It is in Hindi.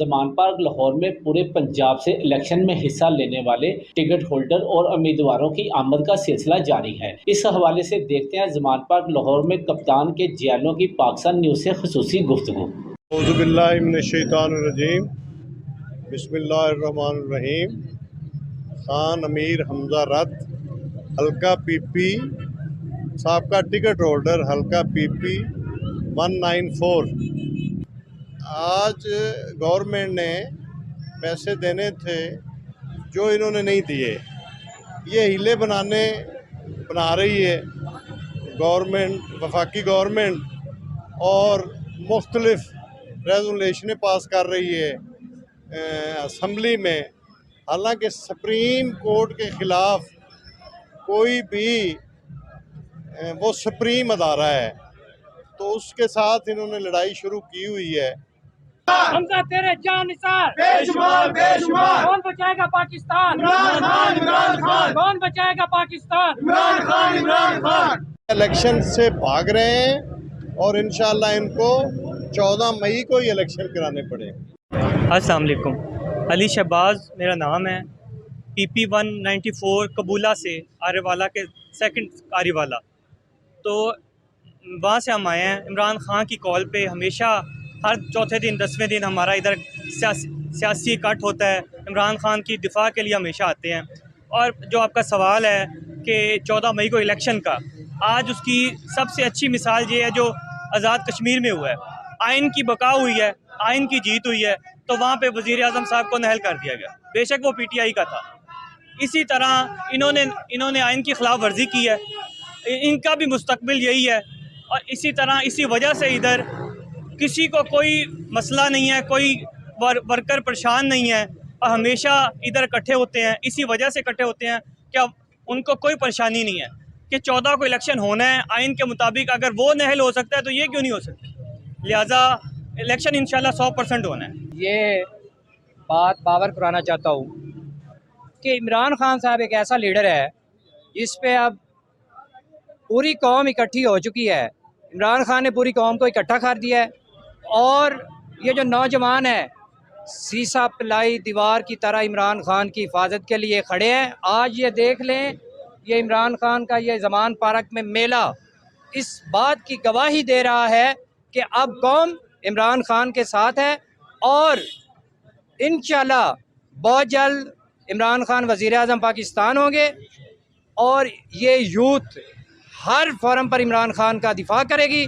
ज़मान पार्क लाहौर में पूरे पंजाब से इलेक्शन में हिस्सा लेने वाले टिकट होल्डर और उम्मीदवारों की आमद का सिलसिला जारी है। इस हवाले से देखते हैं ज़मान पार्क लाहौर में कप्तान के जियालों की पाकिस्तान न्यूज़ से खुसूसी गुफ्तगू। औज़ुबिल्लाहिमिनश्शैतानिर्रजीम, बिस्मिल्लाहिर्रहमानिर्रहीम। खान अमीर हमजा रत, हल्का पीपी, साबका टिकट होल्डर हल्का पीपी 194। आज गवर्नमेंट ने पैसे देने थे जो इन्होंने नहीं दिए। ये हीले बना रही है गवर्नमेंट, वफाकी गवर्नमेंट, और मुख्तलिफ रेजोल्यूशनें पास कर रही है असम्बली में। हालांकि सुप्रीम कोर्ट के ख़िलाफ़ कोई भी वो सुप्रीम अदारा है, तो उसके साथ इन्होंने लड़ाई शुरू की हुई है। हमजा तेरे जान निसार बेशुमार बेशुमार, कौन बचाएगा पाकिस्तान? इमरान खान, इमरान खान। कौन बचाएगा पाकिस्तान? इमरान खान, इमरान खान। इलेक्शन से भाग रहे हैं और इंशाल्लाह इनको 14 मई को ही इलेक्शन कराने पड़ेंगे। अस्सलाम वालेकुम, अली शहबाज मेरा नाम है। PP 194 कबूला से आरेवाला के सेकंड आरेवाला। तो वहाँ से हम आए हैं इमरान खान की कॉल पे। हमेशा हर चौथे दिन 10वें दिन हमारा इधर सियासी इकट्ठ होता है। इमरान खान की दिफा के लिए हमेशा आते हैं। और जो आपका सवाल है कि 14 मई को इलेक्शन का, आज उसकी सबसे अच्छी मिसाल ये है जो आज़ाद कश्मीर में हुआ है। आइन की बका हुई है, आइन की जीत हुई है, तो वहाँ पे वज़ीर आज़म साहब को नाअहल कर दिया गया, बेशक वो PTI का था। इसी तरह इन्होंने आइन की खिलाफ वर्जी की है। इनका भी मुस्तकबिल यही है। और इसी तरह इसी वजह से इधर किसी को कोई मसला नहीं है, कोई वर्कर परेशान नहीं है, और हमेशा इधर इकट्ठे होते हैं। इसी वजह से इकट्ठे होते हैं कि उनको कोई परेशानी नहीं है कि 14 को इलेक्शन होना है आइन के मुताबिक। अगर वो नाअहल हो सकता है तो ये क्यों नहीं हो सकता? लिहाजा इलेक्शन इंशाल्लाह 100% होना है। ये बात बावर कराना चाहता हूँ कि इमरान खान साहब एक ऐसा लीडर है जिस पे अब पूरी कौम इकट्ठी हो चुकी है। इमरान खान ने पूरी कौम को इकट्ठा कर दिया है, और ये जो नौजवान है सीसा पिलाई दीवार की तरह इमरान खान की हिफाजत के लिए खड़े हैं। आज ये देख लें, ये इमरान खान का ये ज़मान पार्क में मेला इस बात की गवाही दे रहा है कि अब कौम इमरान खान के साथ है, और इंशाल्लाह बहुत जल्द इमरान खान वज़ीर आज़म पाकिस्तान होंगे, और ये यूथ हर फोरम पर इमरान खान का दिफा करेगी।